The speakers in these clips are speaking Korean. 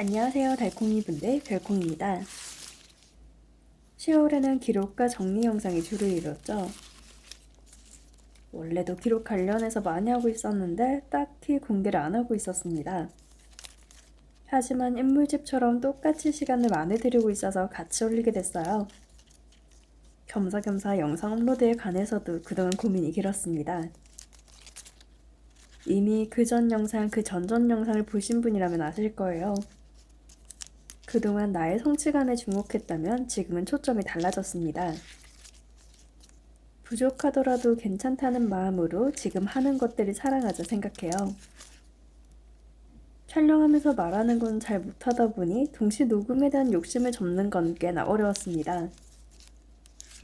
안녕하세요 달콩이분들 별콩입니다. 10월에는 기록과 정리 영상이 주를 이뤘죠. 원래도 기록 관련해서 많이 하고 있었는데 딱히 공개를 안 하고 있었습니다. 하지만 인물집처럼 똑같이 시간을 많이 들이고 있어서 같이 올리게 됐어요. 겸사겸사 영상 업로드에 관해서도 그동안 고민이 길었습니다. 이미 그 전 영상, 그 전전 영상을 보신 분이라면 아실 거예요. 그동안 나의 성취감에 주목했다면 지금은 초점이 달라졌습니다. 부족하더라도 괜찮다는 마음으로 지금 하는 것들을 사랑하자 생각해요. 촬영하면서 말하는 건 잘 못하다 보니 동시 녹음에 대한 욕심을 접는 건 꽤나 어려웠습니다.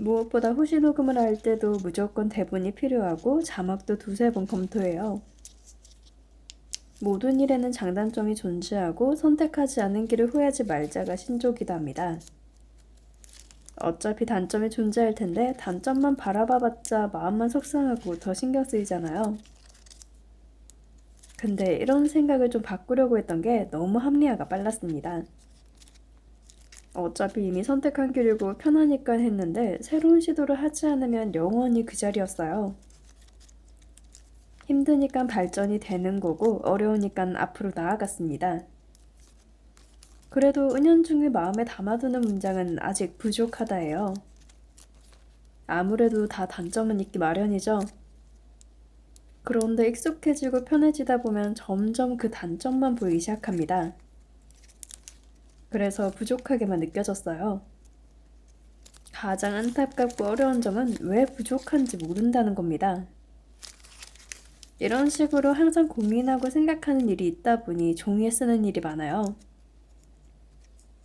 무엇보다 후시 녹음을 할 때도 무조건 대본이 필요하고 자막도 두세 번 검토해요. 모든 일에는 장단점이 존재하고 선택하지 않은 길을 후회하지 말자가 신조기답니다. 어차피 단점이 존재할 텐데 단점만 바라봐봤자 마음만 속상하고 더 신경 쓰이잖아요. 근데 이런 생각을 좀 바꾸려고 했던 게 너무 합리화가 빨랐습니다. 어차피 이미 선택한 길이고 편하니까 했는데 새로운 시도를 하지 않으면 영원히 그 자리였어요. 힘드니까 발전이 되는 거고 어려우니까 앞으로 나아갔습니다. 그래도 은연중에 마음에 담아두는 문장은 아직 부족하다예요. 아무래도 다 단점은 있기 마련이죠. 그런데 익숙해지고 편해지다 보면 점점 그 단점만 보이기 시작합니다. 그래서 부족하게만 느껴졌어요. 가장 안타깝고 어려운 점은 왜 부족한지 모른다는 겁니다. 이런 식으로 항상 고민하고 생각하는 일이 있다 보니 종이에 쓰는 일이 많아요.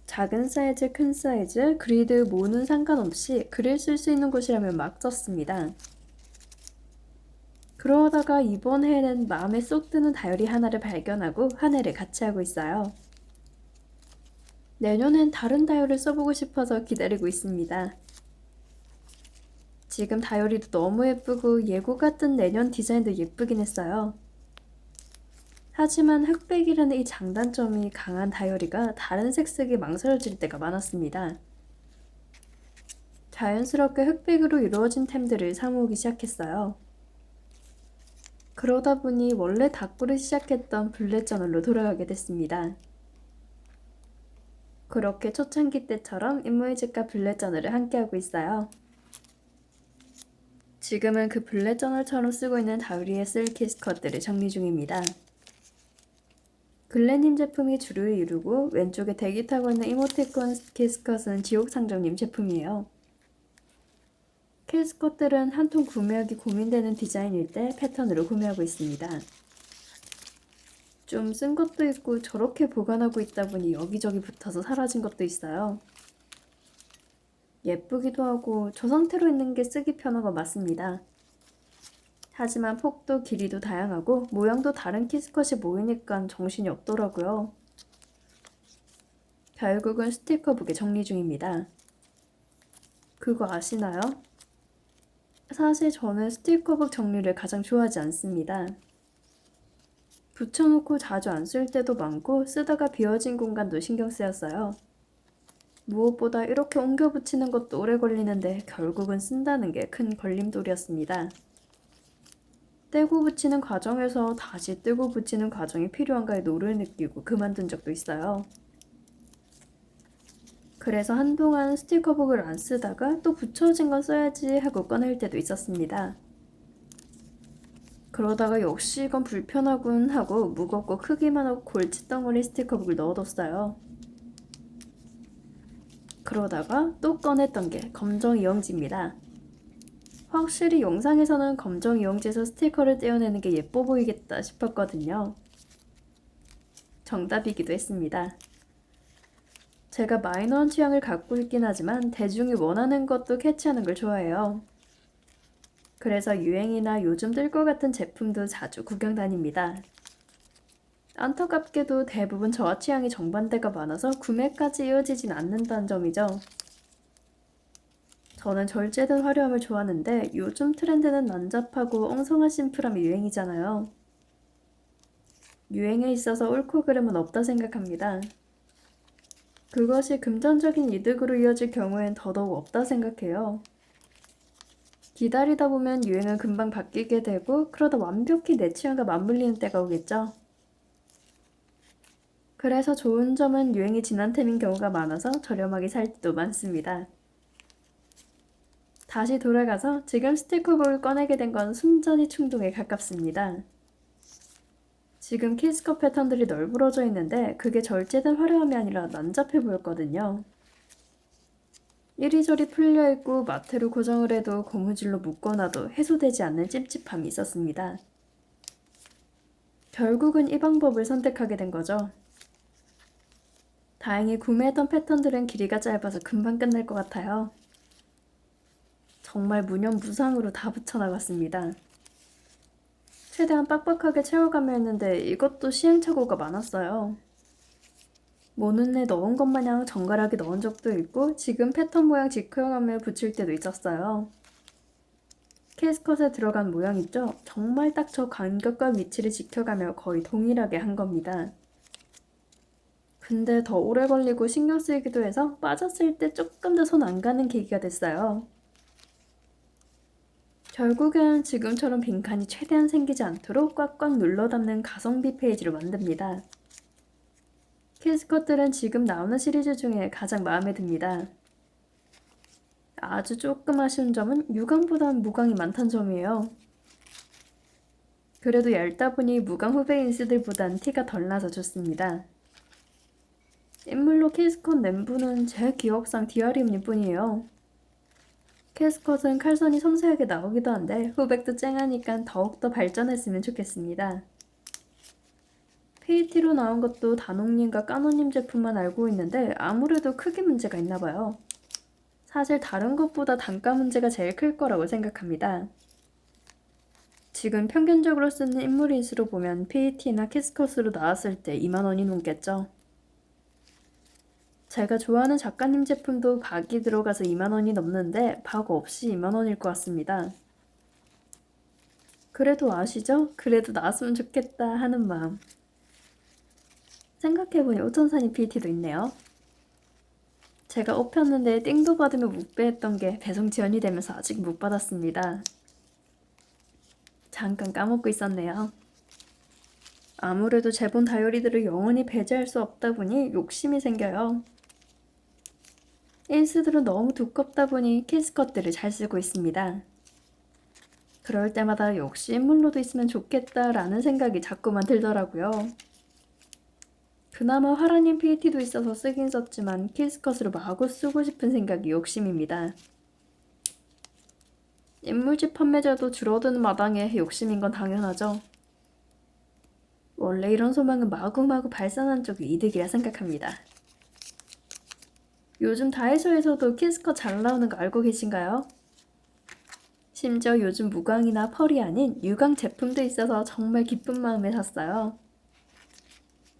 작은 사이즈, 큰 사이즈, 그리드 뭐는 상관없이 글을 쓸 수 있는 곳이라면 막 썼습니다. 그러다가 이번 해에는 마음에 쏙 드는 다이어리 하나를 발견하고 한 해를 같이 하고 있어요. 내년엔 다른 다이어리를 써보고 싶어서 기다리고 있습니다. 지금 다이어리도 너무 예쁘고 예고 같은 내년 디자인도 예쁘긴 했어요. 하지만 흑백이라는 이 장단점이 강한 다이어리가 다른 색 쓰기 망설여질 때가 많았습니다. 자연스럽게 흑백으로 이루어진 템들을 사모으기 시작했어요. 그러다 보니 원래 다꾸를 시작했던 블랙 저널로 돌아가게 됐습니다. 그렇게 초창기 때처럼 인물집과 블랙 저널을 함께하고 있어요. 지금은 그 블랙 저널처럼 쓰고 있는 다이어리에 쓸 키스컷들을 정리 중입니다. 글렌님 제품이 주를 이루고 왼쪽에 대기 타고 있는 이모티콘 키스컷은 지옥상정님 제품이에요. 키스컷들은 한 통 구매하기 고민되는 디자인일 때 패턴으로 구매하고 있습니다. 좀 쓴 것도 있고 저렇게 보관하고 있다 보니 여기저기 붙어서 사라진 것도 있어요. 예쁘기도 하고 저 상태로 있는 게 쓰기 편한 건 맞습니다. 하지만 폭도 길이도 다양하고 모양도 다른 키스컷이 모이니까 정신이 없더라고요. 결국은 스티커북에 정리 중입니다. 그거 아시나요? 사실 저는 스티커북 정리를 가장 좋아하지 않습니다. 붙여놓고 자주 안 쓸 때도 많고 쓰다가 비워진 공간도 신경 쓰였어요. 무엇보다 이렇게 옮겨 붙이는 것도 오래 걸리는데 결국은 쓴다는 게 큰 걸림돌이었습니다. 떼고 붙이는 과정에서 다시 떼고 붙이는 과정이 필요한가에 노를 느끼고 그만둔 적도 있어요. 그래서 한동안 스티커북을 안 쓰다가 또 붙여진 건 써야지 하고 꺼낼 때도 있었습니다. 그러다가 역시 이건 불편하군 하고 무겁고 크기만 하고 골칫덩어리 스티커북을 넣어뒀어요. 그러다가 또 꺼냈던 게 검정 이영지입니다. 확실히 영상에서는 검정 이영지에서 스티커를 떼어내는 게 예뻐 보이겠다 싶었거든요. 정답이기도 했습니다. 제가 마이너한 취향을 갖고 있긴 하지만 대중이 원하는 것도 캐치하는 걸 좋아해요. 그래서 유행이나 요즘 뜰 것 같은 제품도 자주 구경 다닙니다. 안타깝게도 대부분 저와 취향이 정반대가 많아서 구매까지 이어지진 않는다는 점이죠. 저는 절제된 화려함을 좋아하는데 요즘 트렌드는 난잡하고 엉성한 심플함이 유행이잖아요. 유행에 있어서 옳고 그름은 없다 생각합니다. 그것이 금전적인 이득으로 이어질 경우엔 더더욱 없다 생각해요. 기다리다 보면 유행은 금방 바뀌게 되고 그러다 완벽히 내 취향과 맞물리는 때가 오겠죠. 그래서 좋은 점은 유행이 지난 템인 경우가 많아서 저렴하게 살 때도 많습니다. 다시 돌아가서 지금 스티커북을 꺼내게 된 건 순전히 충동에 가깝습니다. 지금 키스컷 패턴들이 널브러져 있는데 그게 절제된 화려함이 아니라 난잡해 보였거든요. 이리저리 풀려있고 마테로 고정을 해도 고무줄로 묶어놔도 해소되지 않는 찝찝함이 있었습니다. 결국은 이 방법을 선택하게 된 거죠. 다행히 구매했던 패턴들은 길이가 짧아서 금방 끝날 것 같아요. 정말 무념무상으로 다 붙여나갔습니다. 최대한 빡빡하게 채워가며 했는데 이것도 시행착오가 많았어요. 모눈에 넣은 것 마냥 정갈하게 넣은 적도 있고 지금 패턴 모양 지켜가며 붙일 때도 있었어요. 케이스컷에 들어간 모양 있죠? 정말 딱 저 간격과 위치를 지켜가며 거의 동일하게 한 겁니다. 근데 더 오래 걸리고 신경 쓰이기도 해서 빠졌을 때 조금 더 손 안 가는 계기가 됐어요. 결국엔 지금처럼 빈칸이 최대한 생기지 않도록 꽉꽉 눌러 담는 가성비 페이지를 만듭니다. 키스컷들은 지금 나오는 시리즈 중에 가장 마음에 듭니다. 아주 조금 아쉬운 점은 유광보단 무광이 많다는 점이에요. 그래도 얇다 보니 무광 후배 인스들보단 티가 덜 나서 좋습니다. 인물로 키스컷 램부는 제 기억상 디아리움일 뿐이에요. 캐스컷은 칼선이 섬세하게 나오기도 한데 후백도 쨍하니까 더욱더 발전했으면 좋겠습니다. PET로 나온 것도 다농님과 까노님 제품만 알고 있는데 아무래도 크기 문제가 있나봐요. 사실 다른 것보다 단가 문제가 제일 클 거라고 생각합니다. 지금 평균적으로 쓰는 인물 인수로 보면 PET나 키스컷으로 나왔을 때 2만원이 넘겠죠. 제가 좋아하는 작가님 제품도 박이 들어가서 2만원이 넘는데 박 없이 2만원일 것 같습니다. 그래도 아시죠? 그래도 나왔으면 좋겠다 하는 마음. 생각해보니 오천산이 PET도 있네요. 제가 옷 폈는데 띵도 받으며 못 배했던 게 배송 지연이 되면서 아직 못 받았습니다. 잠깐 까먹고 있었네요. 아무래도 제본 다이어리들을 영원히 배제할 수 없다 보니 욕심이 생겨요. 인스들은 너무 두껍다 보니 키스컷들을 잘 쓰고 있습니다. 그럴 때마다 역시 인물로도 있으면 좋겠다라는 생각이 자꾸만 들더라고요. 그나마 화라님 PET도 있어서 쓰긴 썼지만 키스컷으로 마구 쓰고 싶은 생각이 욕심입니다. 인물집 판매자도 줄어드는 마당에 욕심인 건 당연하죠. 원래 이런 소망은 마구마구 발산한 쪽이 이득이라 생각합니다. 요즘 다이소에서도 키스컷 잘 나오는 거 알고 계신가요? 심지어 요즘 무광이나 펄이 아닌 유광 제품도 있어서 정말 기쁜 마음에 샀어요.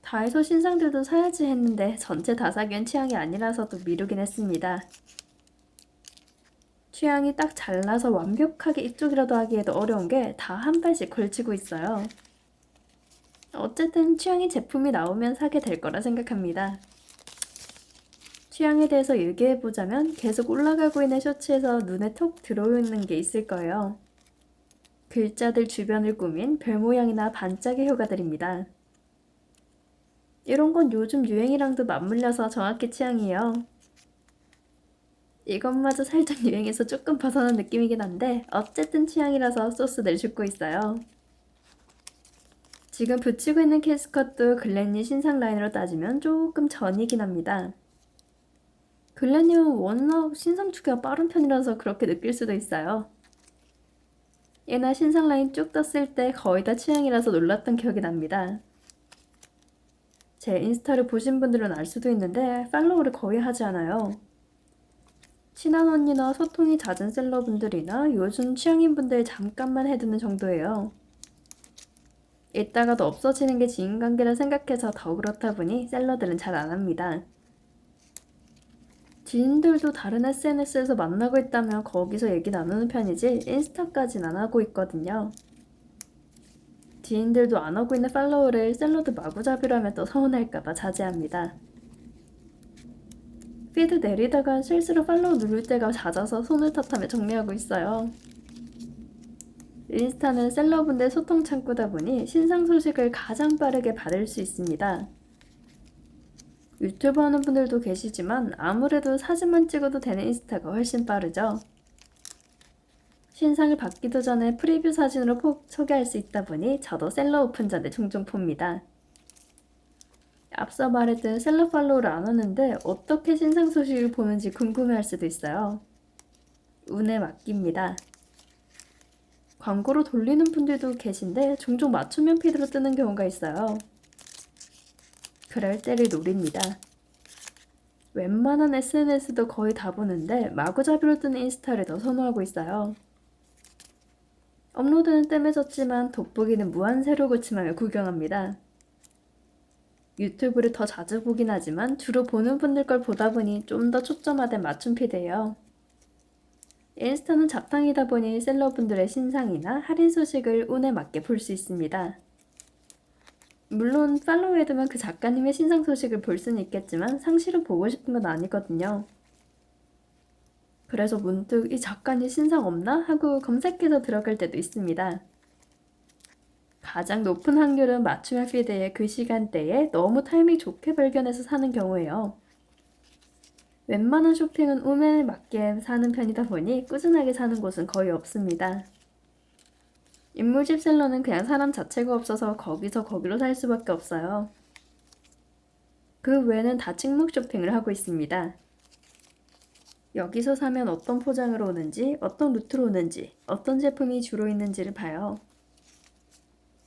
다이소 신상들도 사야지 했는데 전체 다 사기엔 취향이 아니라서도 미루긴 했습니다. 취향이 딱 잘나서 완벽하게 이쪽이라도 하기에도 어려운 게 다 한 발씩 걸치고 있어요. 어쨌든 취향이 제품이 나오면 사게 될 거라 생각합니다. 취향에 대해서 얘기해보자면 계속 올라가고 있는 쇼츠에서 눈에 톡 들어오는 게 있을 거예요. 글자들 주변을 꾸민 별 모양이나 반짝이 효과들입니다. 이런 건 요즘 유행이랑도 맞물려서 정확히 취향이에요. 이것마저 살짝 유행에서 조금 벗어난 느낌이긴 한데 어쨌든 취향이라서 소스들 줍고 있어요. 지금 붙이고 있는 캐스컷도 글렌님 신상 라인으로 따지면 조금 전이긴 합니다. 글렌님은 워낙 신상 추기가 빠른 편이라서 그렇게 느낄 수도 있어요. 예나 신상 라인 쭉 떴을 때 거의 다 취향이라서 놀랐던 기억이 납니다. 제 인스타를 보신 분들은 알 수도 있는데 팔로우를 거의 하지 않아요. 친한 언니나 소통이 잦은 셀러분들이나 요즘 취향인분들 잠깐만 해두는 정도예요. 이따가도 없어지는 게 지인관계라 생각해서 더 그렇다 보니 셀러들은 잘 안합니다. 지인들도 다른 SNS에서 만나고 있다면 거기서 얘기 나누는 편이지 인스타까진 안 하고 있거든요. 지인들도 안 하고 있는 팔로우를 셀러드 마구잡이로 하면 또 서운할까봐 자제합니다. 피드 내리다가 실수로 팔로우 누를 때가 잦아서 손을 탓하며 정리하고 있어요. 인스타는 셀러분들 소통 창구다 보니 신상 소식을 가장 빠르게 받을 수 있습니다. 유튜브 하는 분들도 계시지만 아무래도 사진만 찍어도 되는 인스타가 훨씬 빠르죠. 신상을 받기도 전에 프리뷰 사진으로 소개할 수 있다 보니 저도 셀러 오픈 전에 종종 봅니다. 앞서 말했듯 셀러 팔로우를 안 하는데 어떻게 신상 소식을 보는지 궁금해할 수도 있어요. 운에 맡깁니다. 광고로 돌리는 분들도 계신데 종종 맞춤형 피드로 뜨는 경우가 있어요. 그럴 때를 노립니다. 웬만한 SNS도 거의 다 보는데 마구잡이로 뜨는 인스타를 더 선호하고 있어요. 업로드는 뜸해졌지만 돋보기는 무한 새로 고침하며 구경합니다. 유튜브를 더 자주 보긴 하지만 주로 보는 분들 걸 보다 보니 좀 더 초점화된 맞춤 피드예요. 인스타는 잡탕이다 보니 셀러분들의 신상이나 할인 소식을 운에 맞게 볼 수 있습니다. 물론 팔로우해두면 그 작가님의 신상 소식을 볼 수는 있겠지만 상시로 보고 싶은 건 아니거든요. 그래서 문득 이 작가님 신상 없나? 하고 검색해서 들어갈 때도 있습니다. 가장 높은 확률은 맞춤형 피드의 그 시간대에 너무 타이밍 좋게 발견해서 사는 경우예요. 웬만한 쇼핑은 운에 맞게 사는 편이다 보니 꾸준하게 사는 곳은 거의 없습니다. 인물집 셀러는 그냥 사람 자체가 없어서 거기서 거기로 살 수밖에 없어요. 그 외에는 다 찍먹 쇼핑을 하고 있습니다. 여기서 사면 어떤 포장으로 오는지, 어떤 루트로 오는지, 어떤 제품이 주로 있는지를 봐요.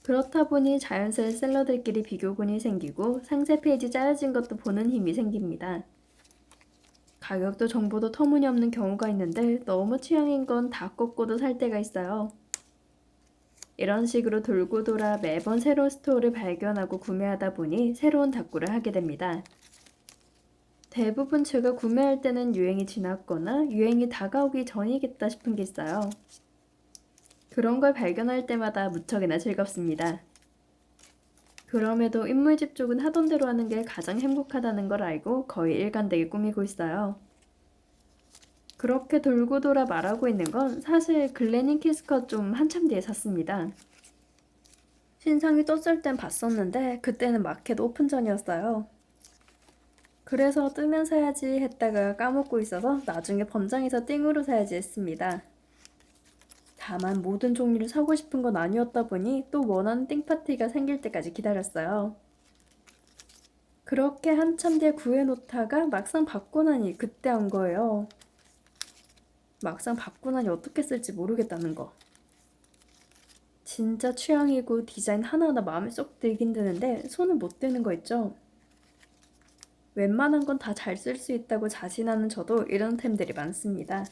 그렇다 보니 자연스레 셀러들끼리 비교군이 생기고 상세 페이지 짜여진 것도 보는 힘이 생깁니다. 가격도 정보도 터무니없는 경우가 있는데 너무 취향인 건 다 꺾고도 살 때가 있어요. 이런 식으로 돌고 돌아 매번 새로운 스토어를 발견하고 구매하다 보니 새로운 닭구를 하게 됩니다. 대부분 제가 구매할 때는 유행이 지났거나 유행이 다가오기 전이겠다 싶은 게 있어요. 그런 걸 발견할 때마다 무척이나 즐겁습니다. 그럼에도 인물집 쪽은 하던 대로 하는 게 가장 행복하다는 걸 알고 거의 일관되게 꾸미고 있어요. 그렇게 돌고 돌아 말하고 있는 건 사실 글래닝 키스컷 좀 한참 뒤에 샀습니다. 신상이 떴을 땐 봤었는데 그때는 마켓 오픈 전이었어요. 그래서 뜨면 사야지 했다가 까먹고 있어서 나중에 범장에서 띵으로 사야지 했습니다. 다만 모든 종류를 사고 싶은 건 아니었다 보니 또 원하는 띵파티가 생길 때까지 기다렸어요. 그렇게 한참 뒤에 구해놓다가 막상 받고 나니 그때 온 거예요. 막상 받고 나니 어떻게 쓸지 모르겠다는 거. 진짜 취향이고 디자인 하나하나 마음에 쏙 들긴 드는데 손을 못 대는 거 있죠? 웬만한 건 다 잘 쓸 수 있다고 자신하는 저도 이런 템들이 많습니다.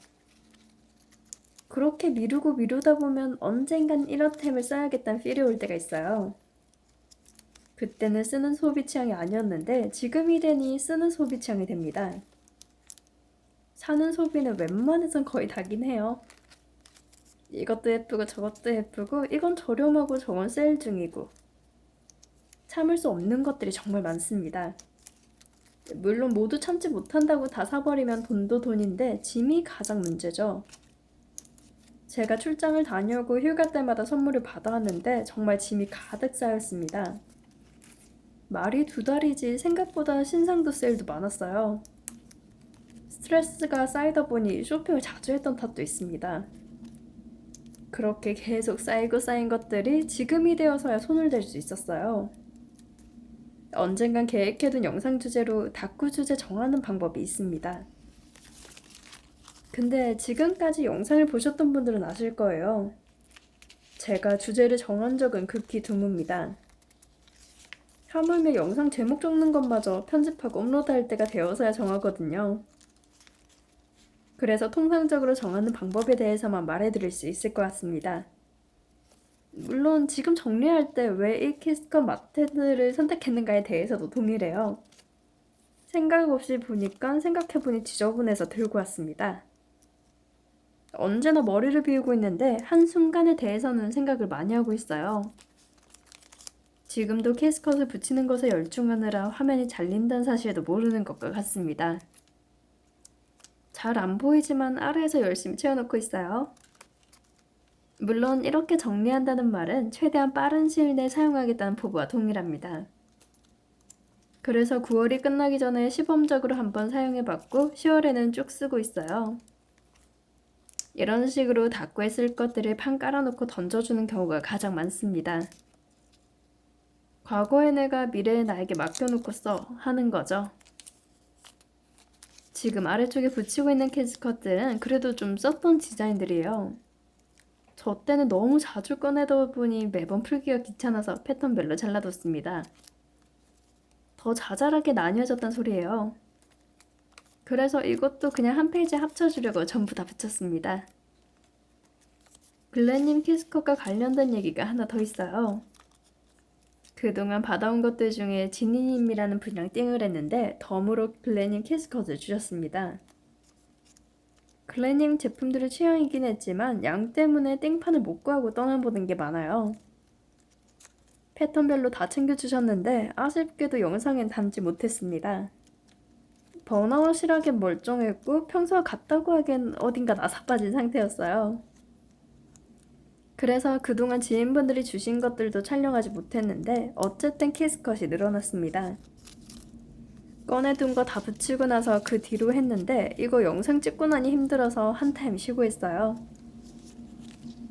그렇게 미루고 미루다 보면 언젠간 이런 템을 써야겠다는 필이 올 때가 있어요. 그때는 쓰는 소비 취향이 아니었는데 지금이 되니 쓰는 소비 취향이 됩니다. 사는 소비는 웬만해선 거의 다긴 해요. 이것도 예쁘고 저것도 예쁘고 이건 저렴하고 저건 세일 중이고 참을 수 없는 것들이 정말 많습니다. 물론 모두 참지 못한다고 다 사버리면 돈도 돈인데 짐이 가장 문제죠. 제가 출장을 다녀오고 휴가 때마다 선물을 받아왔는데 정말 짐이 가득 쌓였습니다. 말이 두 달이지 생각보다 신상도 세일도 많았어요. 스트레스가 쌓이다 보니 쇼핑을 자주 했던 탓도 있습니다. 그렇게 계속 쌓이고 쌓인 것들이 지금이 되어서야 손을 댈 수 있었어요. 언젠간 계획해둔 영상 주제로 다큐 주제 정하는 방법이 있습니다. 근데 지금까지 영상을 보셨던 분들은 아실 거예요. 제가 주제를 정한 적은 극히 드뭅니다. 하물며 영상 제목 적는 것마저 편집하고 업로드할 때가 되어서야 정하거든요. 그래서 통상적으로 정하는 방법에 대해서만 말해드릴 수 있을 것 같습니다. 물론 지금 정리할 때 왜 이 키스컷 마테드를 선택했는가에 대해서도 동일해요. 생각 없이 보니까 생각해보니 지저분해서 들고 왔습니다. 언제나 머리를 비우고 있는데 한순간에 대해서는 생각을 많이 하고 있어요. 지금도 키스컷을 붙이는 것에 열중하느라 화면이 잘린다는 사실도 모르는 것과 같습니다. 잘 안 보이지만 아래에서 열심히 채워놓고 있어요. 물론 이렇게 정리한다는 말은 최대한 빠른 시일 내에 사용하겠다는 포부와 동일합니다. 그래서 9월이 끝나기 전에 시범적으로 한번 사용해봤고 10월에는 쭉 쓰고 있어요. 이런 식으로 닦고에 쓸 것들을 판 깔아놓고 던져주는 경우가 가장 많습니다. 과거의 내가 미래의 나에게 맡겨놓고 써 하는 거죠. 지금 아래쪽에 붙이고 있는 캐스컷들은 그래도 좀 썼던 디자인들이에요. 저 때는 너무 자주 꺼내다 보니 매번 풀기가 귀찮아서 패턴별로 잘라뒀습니다. 더 자잘하게 나뉘어졌단 소리예요. 그래서 이것도 그냥 한 페이지에 합쳐주려고 전부 다 붙였습니다. 글렌님 캐스컷과 관련된 얘기가 하나 더 있어요. 그동안 받아온 것들 중에 지니님이라는 분이랑 띵을 했는데 덤으로 글렌님 캐스컷을 주셨습니다. 글렌님 제품들이 취향이긴 했지만 양 때문에 띵판을 못 구하고 떠나보는 게 많아요. 패턴별로 다 챙겨주셨는데 아쉽게도 영상엔 담지 못했습니다. 번아웃이라기엔 멀쩡했고 평소와 같다고 하기엔 어딘가 나사빠진 상태였어요. 그래서 그동안 지인분들이 주신 것들도 촬영하지 못했는데 어쨌든 캐스컷이 늘어났습니다. 꺼내둔 거 다 붙이고 나서 그 뒤로 했는데 이거 영상 찍고 나니 힘들어서 한 타임 쉬고 했어요.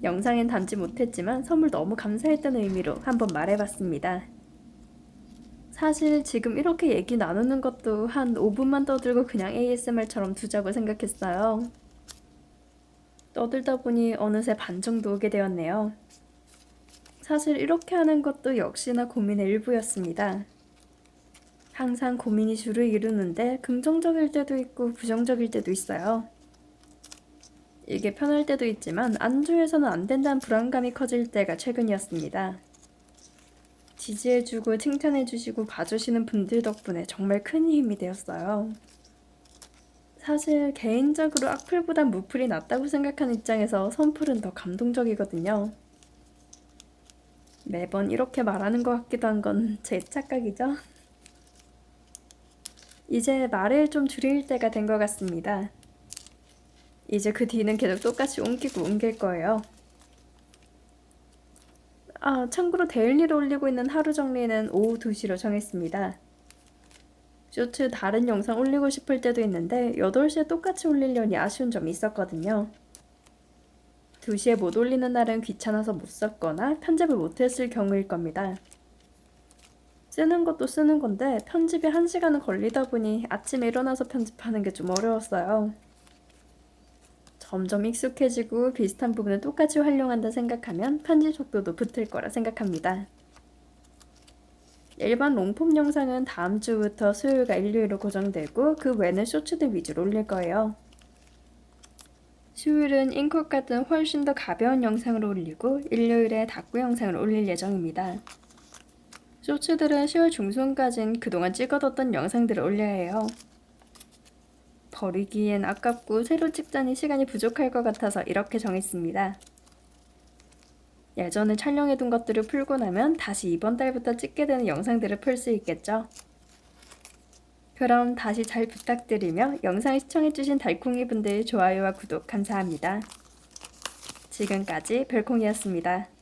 영상엔 담지 못했지만 선물 너무 감사했다는 의미로 한번 말해봤습니다. 사실 지금 이렇게 얘기 나누는 것도 한 5분만 떠들고 그냥 ASMR처럼 두자고 생각했어요. 떠들다 보니 어느새 반 정도 오게 되었네요. 사실 이렇게 하는 것도 역시나 고민의 일부였습니다. 항상 고민이 주를 이루는데 긍정적일 때도 있고 부정적일 때도 있어요. 이게 편할 때도 있지만 안주해서는 안 된다는 불안감이 커질 때가 최근이었습니다. 지지해주고 칭찬해주시고 봐주시는 분들 덕분에 정말 큰 힘이 되었어요. 사실 개인적으로 악플보단 무플이 낫다고 생각하는 입장에서 선플은 더 감동적이거든요. 매번 이렇게 말하는 것 같기도 한 건 제 착각이죠? 이제 말을 좀 줄일 때가 된 것 같습니다. 이제 그 뒤는 계속 똑같이 옮길 거예요. 참고로 데일리로 올리고 있는 하루 정리는 오후 2시로 정했습니다. 쇼츠 다른 영상 올리고 싶을 때도 있는데 8시에 똑같이 올리려니 아쉬운 점이 있었거든요. 2시에 못 올리는 날은 귀찮아서 못 썼거나 편집을 못했을 경우일 겁니다. 쓰는 것도 쓰는 건데 편집이 1시간은 걸리다 보니 아침에 일어나서 편집하는 게 좀 어려웠어요. 점점 익숙해지고 비슷한 부분을 똑같이 활용한다 생각하면 편집 속도도 붙을 거라 생각합니다. 일반 롱폼 영상은 다음 주부터 수요일과 일요일로 고정되고 그 외는 쇼츠들 위주로 올릴 거예요. 수요일은 인컷 같은 훨씬 더 가벼운 영상으로 올리고 일요일에 다꾸 영상을 올릴 예정입니다. 쇼츠들은 10월 중순까진 그동안 찍어뒀던 영상들을 올려야 해요. 버리기엔 아깝고 새로 찍자니 시간이 부족할 것 같아서 이렇게 정했습니다. 예전에 촬영해둔 것들을 풀고 나면 다시 이번 달부터 찍게 되는 영상들을 풀 수 있겠죠? 그럼 다시 잘 부탁드리며 영상 시청해주신 달콩이분들 좋아요와 구독 감사합니다. 지금까지 별콩이었습니다.